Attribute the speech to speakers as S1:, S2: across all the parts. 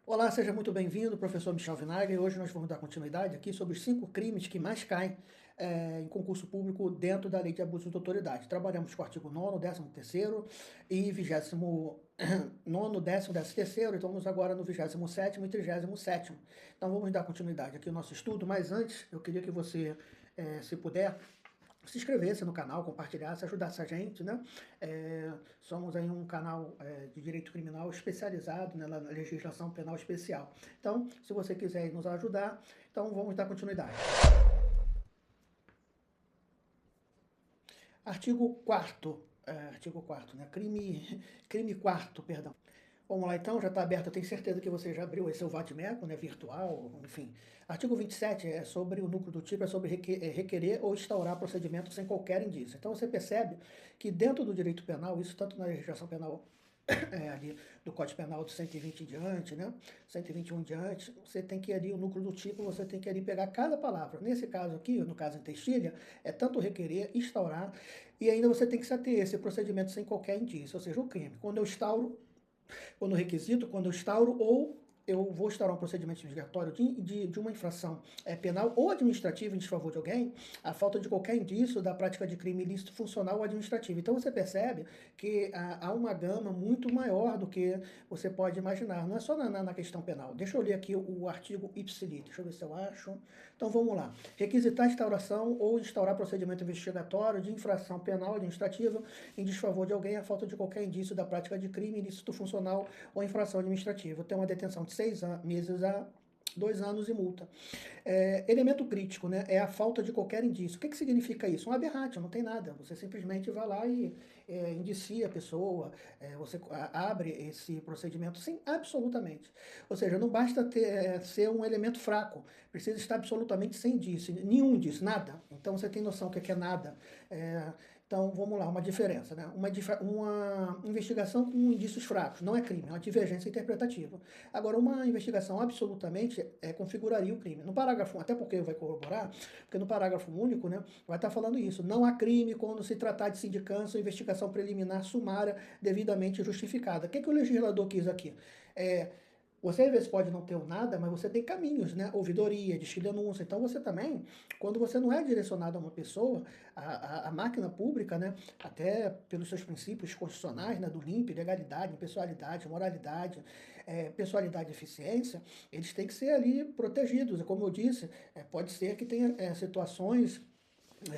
S1: Olá, seja muito bem-vindo, professor Michel Vinagre. Hoje nós vamos dar continuidade aqui sobre os 5 crimes que mais caem em concurso público dentro da lei de abuso de autoridade. Trabalhamos com o artigo 9º, 13º e 29º, 10º, 13º, então vamos agora no 27º e 37º. Então vamos dar continuidade aqui ao nosso estudo, mas antes eu queria que você, se puder, se inscrevesse no canal, compartilhasse, ajudasse a gente, né? Somos aí um canal de direito criminal especializado, né, na legislação penal especial. Então, se você quiser nos ajudar, então vamos dar continuidade. Artigo 4º, né? Crime 4º, perdão. Vamos lá então, já está aberto, eu tenho certeza que você já abriu esse seu VATMECO, né, virtual, enfim. Artigo 27 é sobre o núcleo do tipo, é sobre requerer ou instaurar procedimento sem qualquer indício. Então você percebe que dentro do direito penal, isso tanto na legislação penal ali do Código Penal do 120 em diante, né, 121 em diante, você tem que ir ali, o núcleo do tipo, você tem que ali pegar cada palavra. Nesse caso aqui, no caso em textilha, é tanto requerer, instaurar, e ainda você tem que se ater a esse procedimento sem qualquer indício, ou seja, o crime. Quando eu instauro, quando requisito, quando eu instauro ou eu vou instaurar um procedimento investigatório de uma infração penal ou administrativa em desfavor de alguém, a falta de qualquer indício da prática de crime ilícito funcional ou administrativo. Então você percebe que há uma gama muito maior do que você pode imaginar. Não é só na questão penal. Deixa eu ler aqui o artigo ipsilit. Deixa eu ver se eu acho. Então vamos lá. Requisitar instauração ou instaurar procedimento investigatório de infração penal ou administrativa em desfavor de alguém, a falta de qualquer indício da prática de crime ilícito funcional ou infração administrativa. Tem uma detenção de 6 meses a 2 anos e multa. Elemento crítico, né? É a falta de qualquer indício. O que significa isso? Um aberrante, não tem nada. Você simplesmente vai lá e indicia a pessoa, você abre esse procedimento sem absolutamente. Ou seja, não basta ser um elemento fraco, precisa estar absolutamente sem indício, nenhum indício, nada. Então você tem noção do que é nada. Então, vamos lá, uma diferença, né? Uma investigação com indícios fracos não é crime, é uma divergência interpretativa. Agora, uma investigação absolutamente configuraria o crime. No parágrafo, até porque vai corroborar, porque no parágrafo único, né, vai estar falando isso. Não há crime quando se tratar de sindicância ou investigação preliminar sumária devidamente justificada. O que o legislador quis aqui? Você às vezes pode não ter o nada, mas você tem caminhos, né? Ouvidoria, disque denúncia. Então você também, quando você não é direcionado a uma pessoa, a máquina pública, né? Até pelos seus princípios constitucionais, né? Do limpe, legalidade, impessoalidade, moralidade, pessoalidade e eficiência, eles têm que ser ali protegidos. Como eu disse, pode ser que tenha situações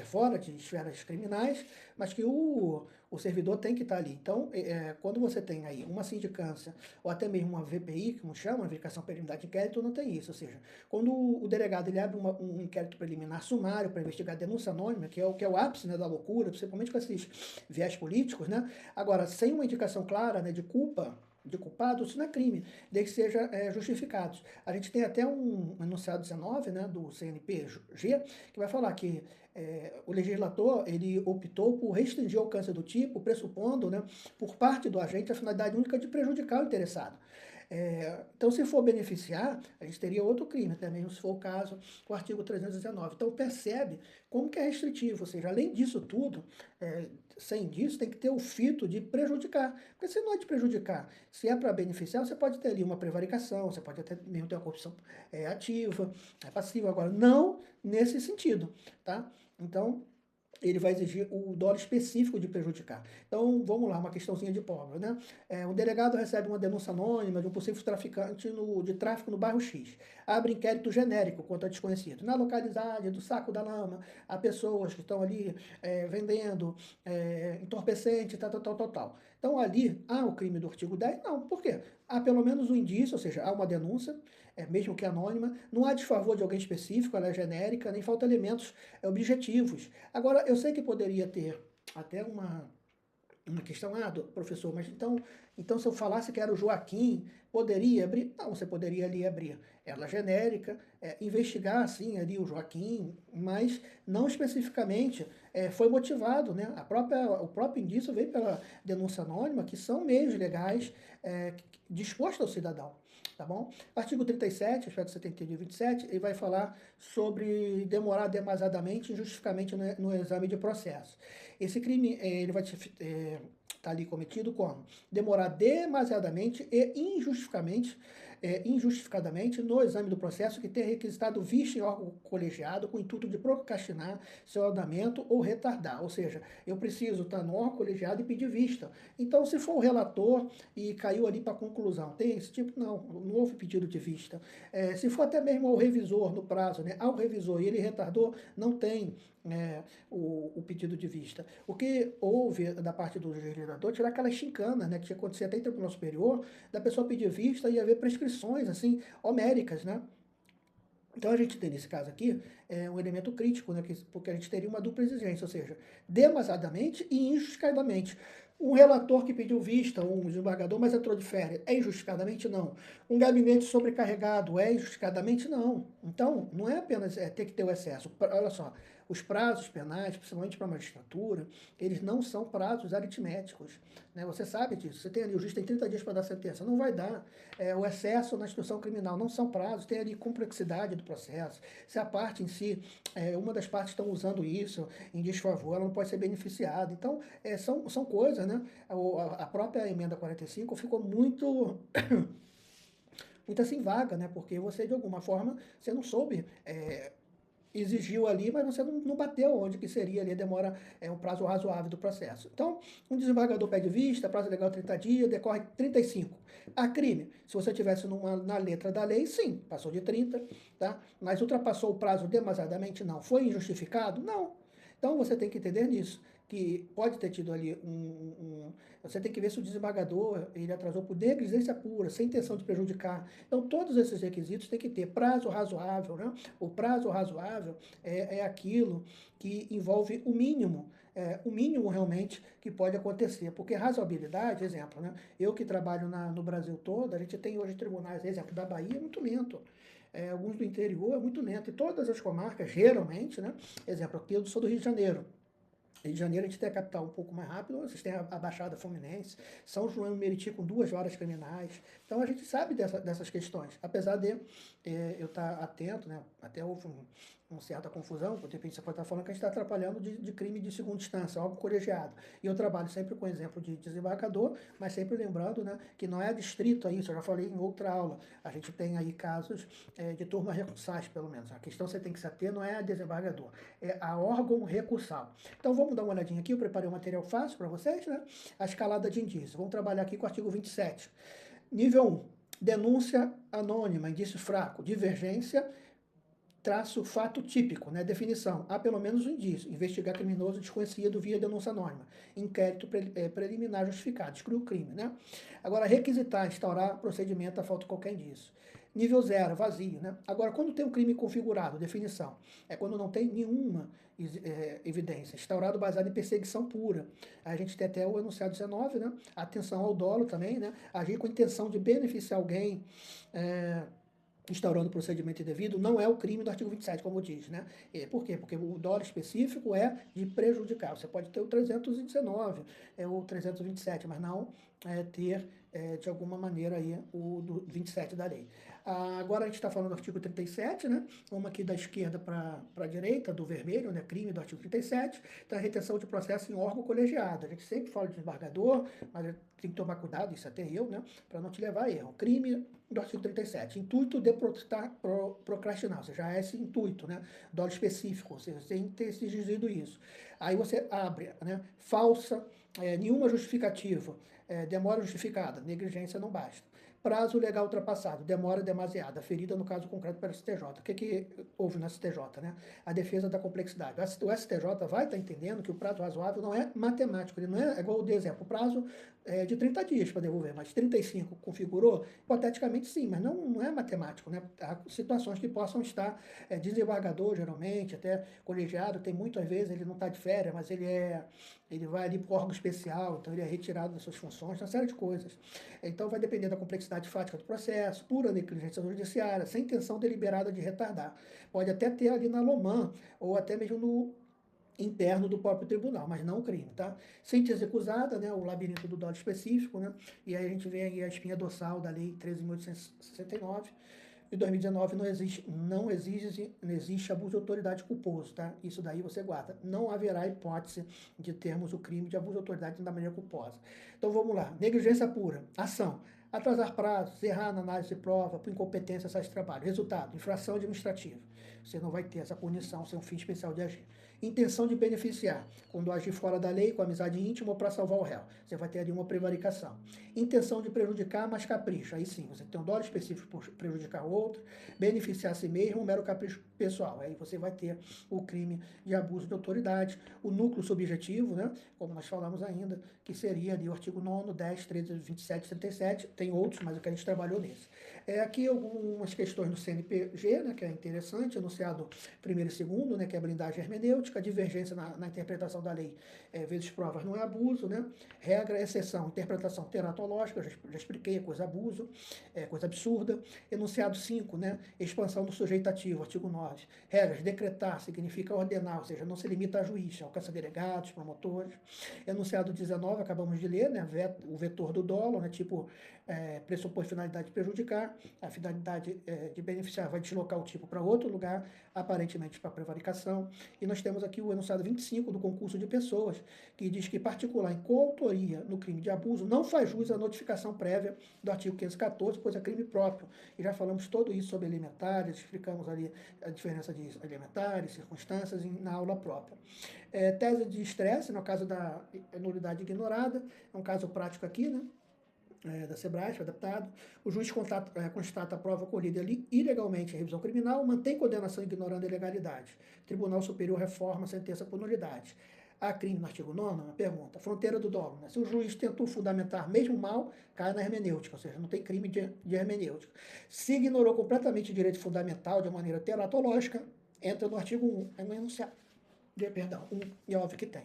S1: fora de esferas criminais, mas que o servidor tem que estar ali. Então, quando você tem aí uma sindicância, ou até mesmo uma VPI, como chama, verificação preliminar de inquérito, não tem isso. Ou seja, quando o delegado ele abre um inquérito preliminar sumário para investigar denúncia anônima, que é o ápice, né, da loucura, principalmente com esses viés políticos, né? Agora, sem uma indicação clara, né, de culpa, de culpado, isso não é crime, desde que seja justificado. A gente tem até um enunciado 19, né, do CNPG, que vai falar que o legislador ele optou por restringir o alcance do tipo, pressupondo, né, por parte do agente a finalidade única de prejudicar o interessado. Então, se for beneficiar, a gente teria outro crime também, se for o caso, o artigo 319. Então, percebe como que é restritivo, ou seja, além disso tudo, sem disso, tem que ter o fito de prejudicar. Porque se não é de prejudicar, se é para beneficiar, você pode ter ali uma prevaricação, você pode até mesmo ter uma corrupção ativa, passiva. Agora, não nesse sentido, tá? Então, ele vai exigir o dolo específico de prejudicar. Então, vamos lá, uma questãozinha de pobre, né? Um delegado recebe uma denúncia anônima de um possível traficante de tráfico no bairro X. Abre inquérito genérico contra desconhecido. Na localidade do Saco da Lama, há pessoas que estão ali vendendo entorpecente, tal. Então, ali, há o crime do artigo 10? Não. Por quê? Há pelo menos um indício, ou seja, há uma denúncia, mesmo que anônima, não há desfavor de alguém específico, ela é genérica, nem falta elementos objetivos. Agora, eu sei que poderia ter até uma questão, professor, mas então se eu falasse que era o Joaquim, poderia abrir? Não, você poderia ali abrir ela genérica, investigar, sim, ali o Joaquim, mas não especificamente foi motivado, né? O próprio indício veio pela denúncia anônima, que são meios legais dispostos ao cidadão, tá bom? Artigo 37, aspecto 71 e 27, ele vai falar sobre demorar demasiadamente e injustificamente no exame de processo. Esse crime, ele vai estar ali cometido como demorar demasiadamente e injustificamente injustificadamente no exame do processo que tenha requisitado vista em órgão colegiado com o intuito de procrastinar seu andamento ou retardar. Ou seja, eu preciso estar no órgão colegiado e pedir vista. Então, se for o relator e caiu ali para a conclusão, tem esse tipo? Não houve pedido de vista. Se for até mesmo ao revisor no prazo, né, ao revisor e ele retardou, não tem o pedido de vista. O que houve da parte do legislador, tirar aquela chincana, né, que tinha acontecido até em Tribunal Superior, da pessoa pedir vista e haver prescrições, assim, homéricas, né? Então a gente tem nesse caso aqui um elemento crítico, né, porque a gente teria uma dupla exigência, ou seja, demasiadamente e injustificadamente. Um relator que pediu vista, um desembargador, mas entrou de férias, é injustificadamente? Não. Um gabinete sobrecarregado, é injustificadamente? Não. Então, não é apenas ter que ter o excesso. Olha só, os prazos penais, principalmente para a magistratura, eles não são prazos aritméticos. Né? Você sabe disso. Você tem ali, o juiz tem 30 dias para dar sentença, não vai dar. O excesso na instrução criminal não são prazos, tem ali complexidade do processo. Se a parte em si, uma das partes estão usando isso em desfavor, ela não pode ser beneficiada. Então, são coisas, né? A própria emenda 45 ficou muito muito assim vaga, né? Porque você, de alguma forma, você não soube exigiu ali, mas você não bateu onde que seria ali, demora um prazo razoável do processo. Então, um desembargador pede vista, prazo legal 30 dias, decorre 35. A crime, se você tivesse na letra da lei, sim, passou de 30, tá? Mas ultrapassou o prazo demasiadamente? Não. Foi injustificado? Não. Então, você tem que entender nisso, que pode ter tido ali você tem que ver se o desembargador ele atrasou por negligência pura, sem intenção de prejudicar. Então, todos esses requisitos tem que ter prazo razoável, né? O prazo razoável é aquilo que envolve o mínimo realmente que pode acontecer. Porque razoabilidade, exemplo, né? Eu que trabalho no Brasil todo, a gente tem hoje tribunais, exemplo, da Bahia é muito lento. Alguns do interior é muito lento. E todas as comarcas, geralmente, né? Exemplo, aqui eu sou do Rio de Janeiro. Rio de Janeiro a gente tem a capital um pouco mais rápido, vocês têm a Baixada Fluminense, São João e Meriti com 2 varas criminais. Então a gente sabe dessas questões. Apesar de eu estar atento, né? Até houve uma certa confusão, de repente você pode estar falando que a gente está atrapalhando de crime de segunda instância, algo colegiado. E eu trabalho sempre com exemplo de desembargador, mas sempre lembrando, né, que não é distrito a isso, eu já falei em outra aula. A gente tem aí casos de turmas recursais, pelo menos. A questão que você tem que se ater não é a desembargador, é a órgão recursal. Então vamos dar uma olhadinha aqui, eu preparei um material fácil para vocês, né? A escalada de indícios. Vamos trabalhar aqui com o artigo 27. Nível 1, denúncia anônima, indício fraco, divergência, traço fato típico, né? Definição, há pelo menos um indício, investigar criminoso desconhecido via denúncia anônima, inquérito preliminar justificado, exclui o crime, né? Agora, requisitar, instaurar procedimento a falta de qualquer indício. Nível 0, vazio, né? Agora, quando tem um crime configurado, definição, é quando não tem nenhuma evidência, instaurado baseado em perseguição pura. A gente tem até o enunciado 19, né? Atenção ao dolo também, né? Agir com intenção de beneficiar alguém, instaurando procedimento indevido, não é o crime do artigo 27, como diz, né? Por quê? Porque o dolo específico é de prejudicar. Você pode ter o 319, o 327, mas não ter, de alguma maneira, aí, o do 27 da lei. Agora a gente está falando do artigo 37, né? Vamos aqui da esquerda para a direita, do vermelho, né? Crime do artigo 37. Então, a retenção de processo em órgão colegiado. A gente sempre fala de desembargador, mas tem que tomar cuidado, isso até eu, né? Para não te levar a erro. Crime do artigo 37. Intuito de procrastinar, ou seja, há esse intuito, né? Dolo específico, ou seja, você tem que ter exigido isso. Aí você abre, né? Falsa, nenhuma justificativa, demora justificada, negligência não basta. Prazo legal ultrapassado, demora demasiada, ferida no caso concreto pelo STJ. O que houve no STJ, né? A defesa da complexidade. O STJ vai estar entendendo que o prazo razoável não é matemático, ele não é igual o exemplo, o prazo de 30 dias para devolver, mas 35 configurou? Hipoteticamente sim, mas não é matemático, né? Há situações que possam estar, desembargador geralmente, até colegiado, tem muitas vezes, ele não está de férias, mas ele vai ali para o órgão especial, então ele é retirado das suas funções, uma série de coisas. Então vai depender da complexidade fática do processo, pura negligência judiciária, sem intenção deliberada de retardar. Pode até ter ali na LOMAN, ou até mesmo no interno do próprio tribunal, mas não crime, tá? Síntese recusada, né, o labirinto do dolo específico, né, e aí a gente vê aí a espinha dorsal da lei 13.869, de 2019 não existe abuso de autoridade culposo, tá? Isso daí você guarda. Não haverá hipótese de termos o crime de abuso de autoridade da maneira culposa. Então vamos lá. Negligência pura. Ação. Atrasar prazos, errar na análise de prova, por incompetência, excesso de trabalho. Resultado, infração administrativa. Você não vai ter essa punição sem um fim especial de agir. Intenção de beneficiar, quando agir fora da lei, com amizade íntima ou para salvar o réu. Você vai ter ali uma prevaricação. Intenção de prejudicar, mas capricho. Aí sim, você tem um dolo específico por prejudicar o outro, beneficiar a si mesmo, um mero capricho pessoal. Aí você vai ter o crime de abuso de autoridade, o núcleo subjetivo, né, como nós falamos ainda, que seria ali o artigo 9º, 10, 13, 27, 37, tem outros, mas o que a gente trabalhou nesse. Aqui algumas questões do CNPG, né, que é interessante, enunciado primeiro e segundo, né, que é blindagem hermenêutica, divergência na interpretação da lei, vezes provas não é abuso, né, regra, exceção, interpretação teratológica, já expliquei, é coisa abuso, coisa absurda. Enunciado 5, né, expansão do sujeito ativo, artigo 9. Regras, decretar significa ordenar, ou seja, não se limita a juiz, alcança delegados, promotores. Enunciado 19, acabamos de ler, né, o vetor do dolo, né, tipo, pressupõe finalidade de prejudicar, a finalidade de beneficiar vai deslocar o tipo para outro lugar, aparentemente para prevaricação. E nós temos aqui o enunciado 25 do concurso de pessoas, que diz que particular em coautoria no crime de abuso não faz jus à notificação prévia do artigo 514, pois é crime próprio. E já falamos todo isso sobre elementares, explicamos ali a diferença de elementares, circunstâncias na aula própria. Tese de estresse, no caso da nulidade ignorada, é um caso prático aqui, né? Da SEBRAE, adaptado. O juiz constata a prova colhida ilegalmente em revisão criminal, mantém condenação ignorando a ilegalidade. Tribunal Superior reforma a sentença por nulidade. Há crime no artigo 9º? Uma pergunta. Fronteira do dolo. Né? Se o juiz tentou fundamentar mesmo mal, cai na hermenêutica, ou seja, não tem crime de hermenêutica. Se ignorou completamente o direito fundamental de maneira teratológica, entra no artigo 1. É um enunciado. Perdão, 1, e é óbvio que tem.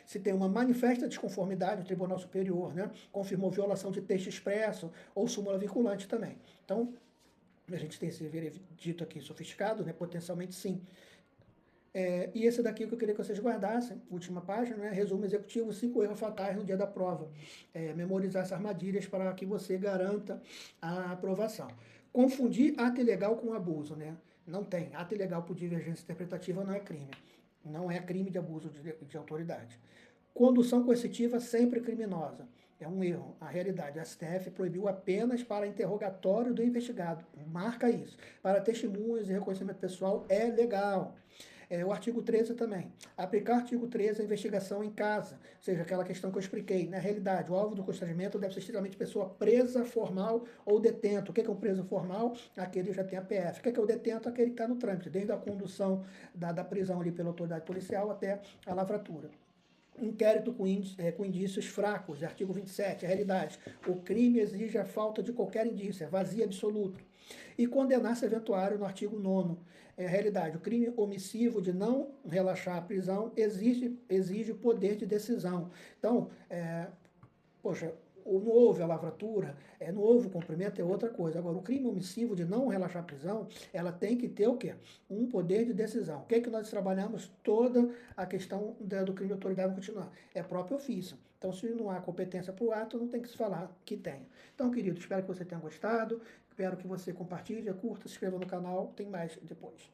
S1: Se tem uma manifesta desconformidade, o Tribunal Superior, né, confirmou violação de texto expresso ou súmula vinculante também. Então, a gente tem esse veredito aqui sofisticado, né, potencialmente sim. E esse daqui que eu queria que vocês guardassem, última página, né, resumo executivo, 5 erros fatais no dia da prova. Memorizar essas armadilhas para que você garanta a aprovação. Confundir ato ilegal com abuso, né? Não tem. Ato ilegal por divergência interpretativa não é crime. Não é crime de abuso de autoridade. Condução coercitiva sempre criminosa. É um erro. A realidade, a STF proibiu apenas para interrogatório do investigado. Marca isso. Para testemunhas e reconhecimento pessoal é legal. O artigo 13 também. Aplicar o artigo 13 à investigação em casa, ou seja, aquela questão que eu expliquei. Na realidade, o alvo do constrangimento deve ser estritamente pessoa presa, formal ou detento. O que é um preso formal? Aquele que já tem a PF. O que é o detento? Aquele que está no trâmite, desde a condução da prisão ali pela autoridade policial até a lavratura. Inquérito com indícios fracos, artigo 27, a realidade. O crime exige a falta de qualquer indício, é vazio absoluto. E condenar-se eventuário no artigo 9º, a realidade. O crime omissivo de não relaxar a prisão exige poder de decisão. Então, poxa, não houve a lavratura, não houve o cumprimento, é outra coisa. Agora, o crime omissivo de não relaxar a prisão, ela tem que ter o quê? Um poder de decisão. O que é que nós trabalhamos? Toda a questão do crime de autoridade vai continuar. É próprio ofício. Então, se não há competência para o ato, não tem que se falar que tenha. Então, querido, espero que você tenha gostado, espero que você compartilhe, curta, se inscreva no canal, tem mais depois.